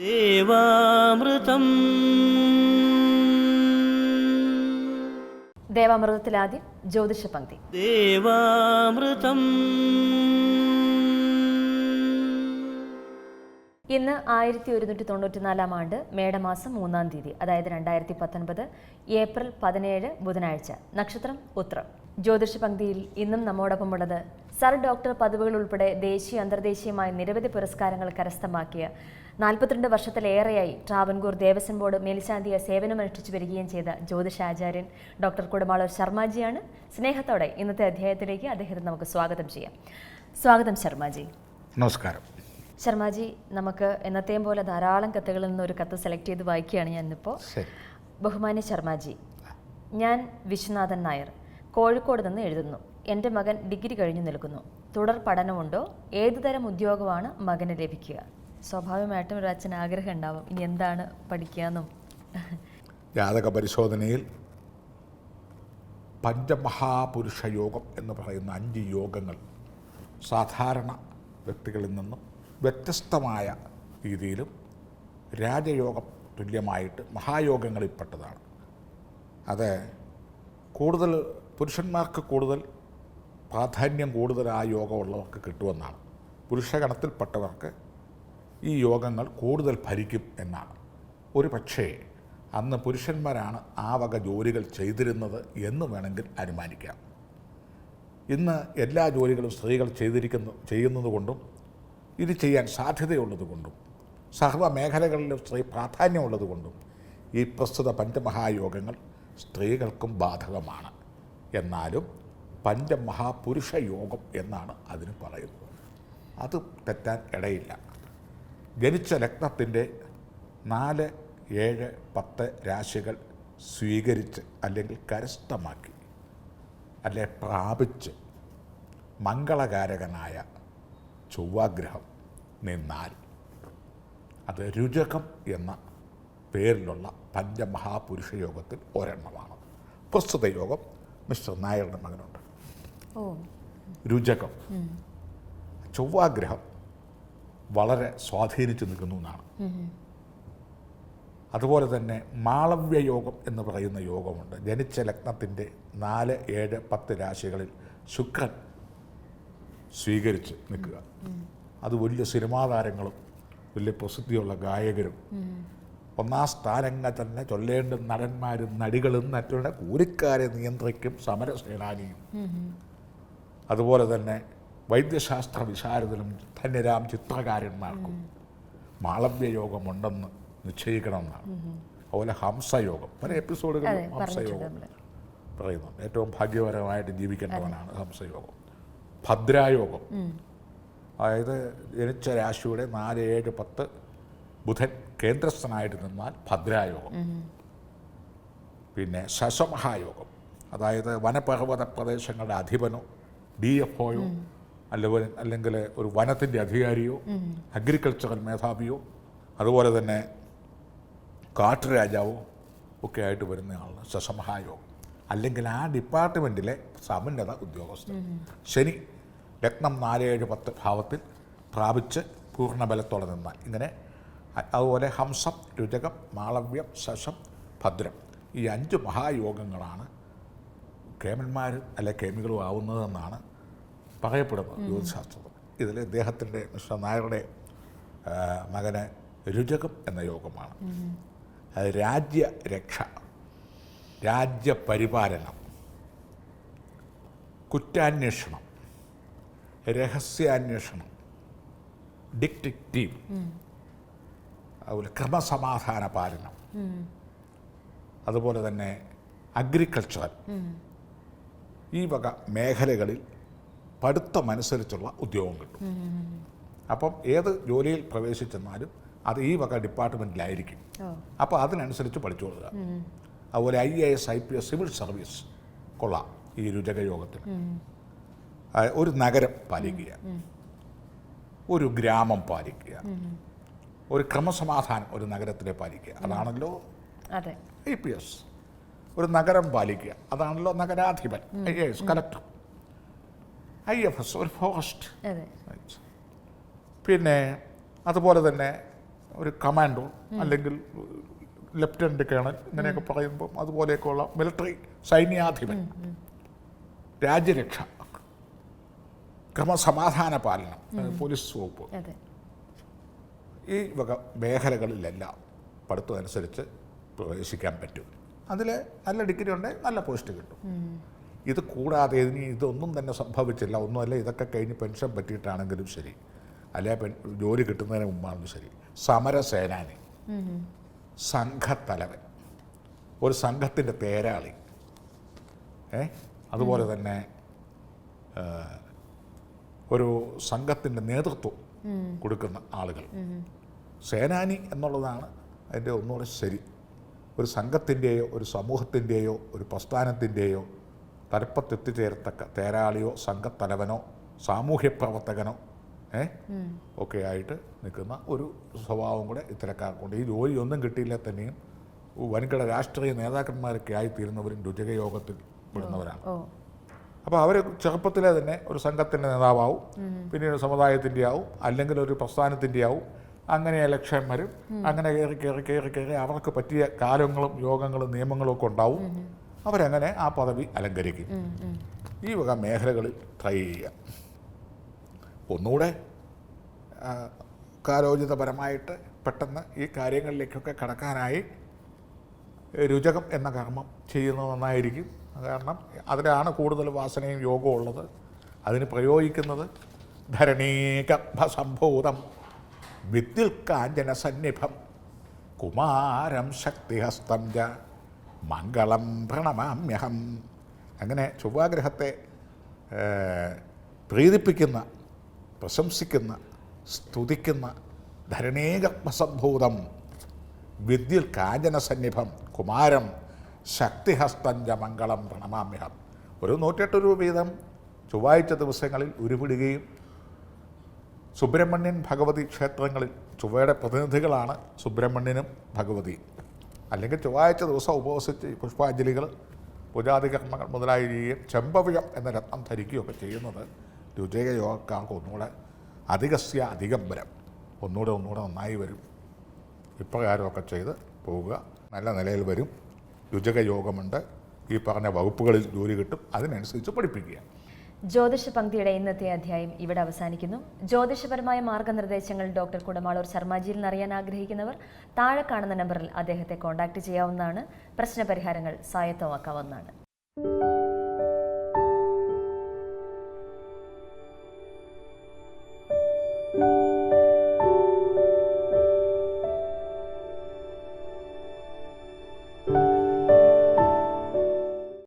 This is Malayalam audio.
ദേവാമൃതം. ദേവാമൃതത്തിലാദ്യം ജ്യോതിഷ പങ്ക്തി. ദേവാമൃതം. ഇന്ന് 1194 ആണ്ട് മേടമാസം 3-ാം തീയതി, അതായത് 2019 ഏപ്രിൽ 17 ബുധനാഴ്ച. നക്ഷത്രം ഉത്രം. ജ്യോതിഷ പങ്ക്തിയിൽ ഇന്നും നമ്മോടൊപ്പമുള്ളത് സർ ഡോക്ടർ പദവികൾ ഉൾപ്പെടെ ദേശീയ അന്തർദേശീയമായ നിരവധി പുരസ്കാരങ്ങൾ കരസ്ഥമാക്കിയ 42 വർഷത്തിലേറെയായി ട്രാവൻകൂർ ദേവസ്വം ബോർഡ് മേൽശാന്തിയെ സേവനമനുഷ്ഠിച്ചു വരികയും ചെയ്ത ജ്യോതിഷാചാര്യൻ ഡോക്ടർ കുടമാളൂർ ശർമാജിയാണ്. സ്നേഹത്തോടെ ഇന്നത്തെ അധ്യായത്തിലേക്ക് അദ്ദേഹത്തെ നമുക്ക് സ്വാഗതം ചെയ്യാം. സ്വാഗതം ശർമാജി. നമസ്കാരം. ശർമാജി, നമുക്ക് എന്നത്തെയും പോലെ ധാരാളം കത്തുകളിൽ നിന്ന് ഒരു കത്ത് സെലക്ട് ചെയ്ത് വായിക്കുകയാണ് ഞാൻ ഇന്നിപ്പോൾ. ബഹുമാന്യ ശർമാജി, ഞാൻ വിശ്വനാഥൻ നായർ, കോഴിക്കോട് നിന്ന് എഴുതുന്നു. എൻ്റെ മകൻ ഡിഗ്രി കഴിഞ്ഞു നിൽക്കുന്നു. തുടർ പഠനമുണ്ടോ? ഏതുതരം ഉദ്യോഗമാണ് മകന് ലഭിക്കുക? സ്വാഭാവികമായിട്ടും ഒരു അച്ഛന് ആഗ്രഹം ഉണ്ടാവും ഇനി എന്താണ് പഠിക്കാമെന്നും. ജാതക പരിശോധനയിൽ പഞ്ചമഹാപുരുഷ യോഗം എന്ന് പറയുന്ന 5 യോഗങ്ങൾ സാധാരണ വ്യക്തികളിൽ നിന്നും വ്യത്യസ്തമായ രീതിയിലും രാജയോഗം തുല്യമായിട്ട് മഹായോഗങ്ങളിൽപ്പെട്ടതാണ്. അത് കൂടുതൽ പുരുഷന്മാർക്ക് കൂടുതൽ പ്രാധാന്യം കൂടുതൽ ആ യോഗമുള്ളവർക്ക് കിട്ടുമെന്നാണ്. പുരുഷഗണത്തിൽപ്പെട്ടവർക്ക് ഈ യോഗങ്ങൾ കൂടുതൽ ഭരിക്കും എന്നാണ്. ഒരു പക്ഷേ അന്ന് പുരുഷന്മാരാണ് ആ വക ജോലികൾ ചെയ്തിരുന്നത് എന്ന് വേണമെങ്കിൽ അനുമാനിക്കാം. ഇന്ന് എല്ലാ ജോലികളും സ്ത്രീകൾ ചെയ്യുന്നതുകൊണ്ടും ഇത് ചെയ്യാൻ സാധ്യതയുള്ളതുകൊണ്ടും സർവ്വ മേഖലകളിലും സ്ത്രീ പ്രാധാന്യമുള്ളതുകൊണ്ടും ഈ പ്രസ്തുത പഞ്ചമഹായോഗങ്ങൾ സ്ത്രീകൾക്കും ബാധകമാണ്. എന്നാലും പഞ്ചമഹാപുരുഷ യോഗം എന്നാണ് അതിന് പറയുന്നത്. അത് തെറ്റാൻ ഇടയില്ല. ജനിച്ച ലഗ്നത്തിൻ്റെ 4, 7, 10 രാശികൾ സ്വീകരിച്ച് അല്ലെങ്കിൽ കരസ്ഥമാക്കി അല്ലെ പ്രാപിച്ച് മംഗളകാരകനായ ചൊവ്വാഗ്രഹം നിന്നാൽ അത് രുചകം എന്ന പേരിലുള്ള പഞ്ചമഹാപുരുഷ യോഗത്തിൽ ഒരെണ്ണമാണ്. പ്രസ്തുത യോഗം മിസ്റ്റർ നായരുടെ മകനുണ്ട്. രുചകം ചൊവ്വാഗ്രഹം വളരെ സ്വാധീനിച്ചു നിൽക്കുന്നു എന്നാണ്. അതുപോലെ തന്നെ മാളവ്യയോഗം എന്ന് പറയുന്ന യോഗമുണ്ട്. ജനിച്ച ലഗ്നത്തിൻ്റെ 4, 7, 10 രാശികളിൽ ശുക്രൻ സ്വീകരിച്ച് നിൽക്കുക. അത് വലിയ സിനിമാ താരങ്ങളും വലിയ പ്രസിദ്ധിയുള്ള ഗായകരും 1-ാം സ്ഥാനങ്ങൾ തന്നെ ചൊല്ലേണ്ട നടന്മാരും നടികളും മറ്റുള്ള കൂലിക്കാരെ നിയന്ത്രിക്കും സമരസേനാനിയും. അതുപോലെ തന്നെ വൈദ്യശാസ്ത്ര വിശാരദനും ധന്യരാം ചിത്രകാരന്മാർക്കും മാളവ്യയോഗമുണ്ടെന്ന് നിശ്ചയിക്കണമെന്നാണ്. അതുപോലെ ഹംസയോഗം പല എപ്പിസോഡുകളിലും ഹംസയോഗം പറയുന്നുണ്ട്. ഏറ്റവും ഭാഗ്യപരമായിട്ട് ജീവിക്കേണ്ടവനാണ് ഹംസയോഗം. ഭദ്രായോഗം, അതായത് ജനിച്ച രാശിയുടെ 4, 7, 10 ബുധൻ കേന്ദ്രസ്ഥനായിട്ട് നിന്നാൽ ഭദ്രായോഗം. പിന്നെ ശശമഹായോഗം, അതായത് വനപർവ്വത പ്രദേശങ്ങളുടെ അധിപനോ DFOയോ അല്ലെങ്കിൽ ഒരു വനത്തിൻ്റെ അധികാരിയോ അഗ്രികൾച്ചറൽ മേധാവിയോ അതുപോലെ തന്നെ കാട്ടുരാജാവോ ഒക്കെ ആയിട്ട് വരുന്നയാളാണ് ശശമഹായോഗം. അല്ലെങ്കിൽ ആ ഡിപ്പാർട്ട്മെൻറ്റിലെ സമുന്നത ഉദ്യോഗസ്ഥർ. ശനി ലഗ്നം 4, 7, 10 ഭാവത്തിൽ പ്രാപിച്ച് പൂർണ്ണബലത്തോടെ നിന്നാൽ ഇങ്ങനെ. അതുപോലെ ഹംസം, രുചകം, മാളവ്യം, ശശം, ഭദ്രം, ഈ 5 മഹായോഗങ്ങളാണ് കേമന്മാർ അല്ലെ കേമികളും ആവുന്നതെന്നാണ് പറയപ്പെടുന്നത് ജ്യോതിശാസ്ത്രത്തിൽ. ഇതിൽ ഇദ്ദേഹത്തിൻ്റെ മിസ്റ്റർ നായരുടെ മകന് രുചകം എന്ന യോഗമാണ്. അത് രാജ്യരക്ഷ, രാജ്യപരിപാലനം, കുറ്റാന്വേഷണം, രഹസ്യാന്വേഷണം, ഡിറ്റക്റ്റീവ്, അതുപോലെ ക്രമസമാധാന പാലനം, അതുപോലെ തന്നെ അഗ്രികൾച്ചറൽ, ഈ വക മേഖലകളിൽ പഠിത്തമനുസരിച്ചുള്ള ഉദ്യോഗം കിട്ടും. അപ്പം ഏത് ജോലിയിൽ പ്രവേശിച്ചെന്നാലും അത് ഈ വക ഡിപ്പാർട്ട്മെൻറ്റിലായിരിക്കും. അപ്പോൾ അതിനനുസരിച്ച് പഠിച്ചു കൊടുക്കുക. അതുപോലെ IAS, IPS, സിവിൽ സർവീസ് കൊള്ളാം ഈ രുചകയോഗത്തിൽ. ഒരു നഗരം പാലിക്കുക, ഒരു ഗ്രാമം പാലിക്കുക, ഒരു ക്രമസമാധാനം ഒരു നഗരത്തിലെ പാലിക്കുക, അതാണല്ലോ IPS. ഒരു നഗരം പാലിക്കുക, അതാണല്ലോ നഗരാധിപൻ, IAS കലക്ടർ. IFS ഒരു ഫോറസ്റ്റ്. പിന്നെ അതുപോലെ തന്നെ ഒരു കമാൻഡോ അല്ലെങ്കിൽ ലെഫ്റ്റനന്റ് കേണൽ ഇങ്ങനെയൊക്കെ പറയുമ്പം അതുപോലെയൊക്കെയുള്ള മിലിറ്ററി സൈന്യാധിപൻ, രാജ്യരക്ഷ, ക്രമസമാധാന പാലനം, പോലീസ് വകുപ്പ്, ഈ വക മേഖലകളിലെല്ലാം പഠിത്തം അനുസരിച്ച് പ്രവേശിക്കാൻ പറ്റും. അതിൽ നല്ല ഡിഗ്രി ഉണ്ടെങ്കിൽ നല്ല പോസ്റ്റ് കിട്ടും. ഇത് കൂടാതെ ഇതൊന്നും തന്നെ സംഭവിച്ചില്ല, ഒന്നുമല്ല, ഇതൊക്കെ കഴിഞ്ഞ് പെൻഷൻ പറ്റിയിട്ടാണെങ്കിലും ശരി, അല്ലെ ജോലി കിട്ടുന്നതിന് മുമ്പാണെങ്കിലും ശരി, സമരസേനാനി, സംഘത്തലവൻ, ഒരു സംഘത്തിൻ്റെ തേരാളി, അതുപോലെ തന്നെ ഒരു സംഘത്തിൻ്റെ നേതൃത്വം കൊടുക്കുന്ന ആളുകൾ, സേനാനി എന്നുള്ളതാണ് അതിൻ്റെ ഒന്നുകൂടെ ശരി. ഒരു സംഘത്തിൻ്റെയോ ഒരു സമൂഹത്തിൻ്റെയോ ഒരു പ്രസ്ഥാനത്തിൻ്റെയോ തലപ്പത്തെത്തിച്ചേരത്തക്ക തേരാളിയോ സംഘത്തലവനോ സാമൂഹ്യ പ്രവർത്തകനോ ഒക്കെ ആയിട്ട് നിൽക്കുന്ന ഒരു സ്വഭാവം കൂടെ ഇത്തരക്കാർക്കുണ്ട്. ഈ ജോലിയൊന്നും കിട്ടിയില്ല തന്നെയും വൻകിട രാഷ്ട്രീയ നേതാക്കന്മാരൊക്കെ ആയിത്തീരുന്നവരും രുചകയോഗത്തിൽ പെടുന്നവരാണ്. അപ്പോൾ അവർ ചെറുപ്പത്തിലെ തന്നെ ഒരു സംഘത്തിൻ്റെ നേതാവാവും, പിന്നീട് സമുദായത്തിൻ്റെ ആവും, അല്ലെങ്കിൽ ഒരു പ്രസ്ഥാനത്തിൻ്റെ ആവും. അങ്ങനെ ഇലക്ഷൻ വരും, അങ്ങനെ കയറി അവർക്ക് പറ്റിയ കാലങ്ങളും യോഗങ്ങളും നിയമങ്ങളും ഒക്കെ ഉണ്ടാവും. അവരങ്ങനെ ആ പദവി അലങ്കരിക്കും. ഈ വക മേഖലകളിൽ ട്രൈ ചെയ്യുക. ഒന്നുകൂടെ കാലോചിതപരമായിട്ട് പെട്ടെന്ന് ഈ കാര്യങ്ങളിലേക്കൊക്കെ കടക്കാനായി രുചകം എന്ന കർമ്മം ചെയ്യുന്നത് നന്നായിരിക്കും. കാരണം അതിലാണ് കൂടുതൽ വാസനയും യോഗവും ഉള്ളത്. അതിന് പ്രയോഗിക്കുന്നത് ധരണീഗർഭസംഭൂതം വിദ്യുൽ കാഞ്ചന സന്നിഭം കുമാരം ശക്തിഹസ്തം ച മംഗളം പ്രണമാമ്യഹം. അങ്ങനെ ചൊവ്വാഗ്രഹത്തെ പ്രീതിപ്പിക്കുന്ന, പ്രശംസിക്കുന്ന, സ്തുതിക്കുന്ന ധരണീഗർഭസംഭൂതം വിദ്യുൽ കാഞ്ചന സന്നിഭം കുമാരം ശക്തിഹസ്തഞ്ച മംഗളം പ്രണമാമ്യഹം. ഒരു 108 രൂപ വീതം ചൊവ്വാഴ്ച ദിവസങ്ങളിൽ ഉരുവിടുകയും സുബ്രഹ്മണ്യൻ ഭഗവതി ക്ഷേത്രങ്ങളിൽ, ചൊവ്വയുടെ പ്രതിനിധികളാണ് സുബ്രഹ്മണ്യനും ഭഗവതിയും, അല്ലെങ്കിൽ ചൊവ്വാഴ്ച ദിവസം ഉപവസിച്ച് പുഷ്പാഞ്ജലികൾ, പൂജാതി കർമ്മങ്ങൾ മുതലായി ചെയ്യുകയും ചെമ്പവിഴം എന്ന രത്നം ധരിക്കുകയൊക്കെ ചെയ്യുന്നത് രുചക യോഗക്കാർക്ക് ഒന്നുകൂടെ അധികസ്യ അധികംബരം, ഒന്നുകൂടെ നന്നായി വരും. ഇപ്രകാരമൊക്കെ ചെയ്ത് പോവുക, നല്ല നിലയിൽ വരും. രുചക യോഗമുണ്ട്, ഈ പറഞ്ഞ വകുപ്പുകളിൽ ജോലി കിട്ടും, അതിനനുസരിച്ച് പഠിപ്പിക്കുക. ജ്യോതിഷ പങ്ക്തിയുടെ ഇന്നത്തെ അധ്യായം ഇവിടെ അവസാനിക്കുന്നു. ജ്യോതിഷപരമായ മാർഗ്ഗനിർദ്ദേശങ്ങൾ ഡോക്ടർ കുടമാളൂർ ശർമാജിയിൽ നിന്ന് അറിയാൻ ആഗ്രഹിക്കുന്നവർ താഴെ കാണുന്ന നമ്പറിൽ അദ്ദേഹത്തെ കോൺടാക്ട് ചെയ്യാവുന്നതാണ്. പ്രശ്നപരിഹാരങ്ങൾ സ്വായത്തമാക്കാവുന്നതാണ്.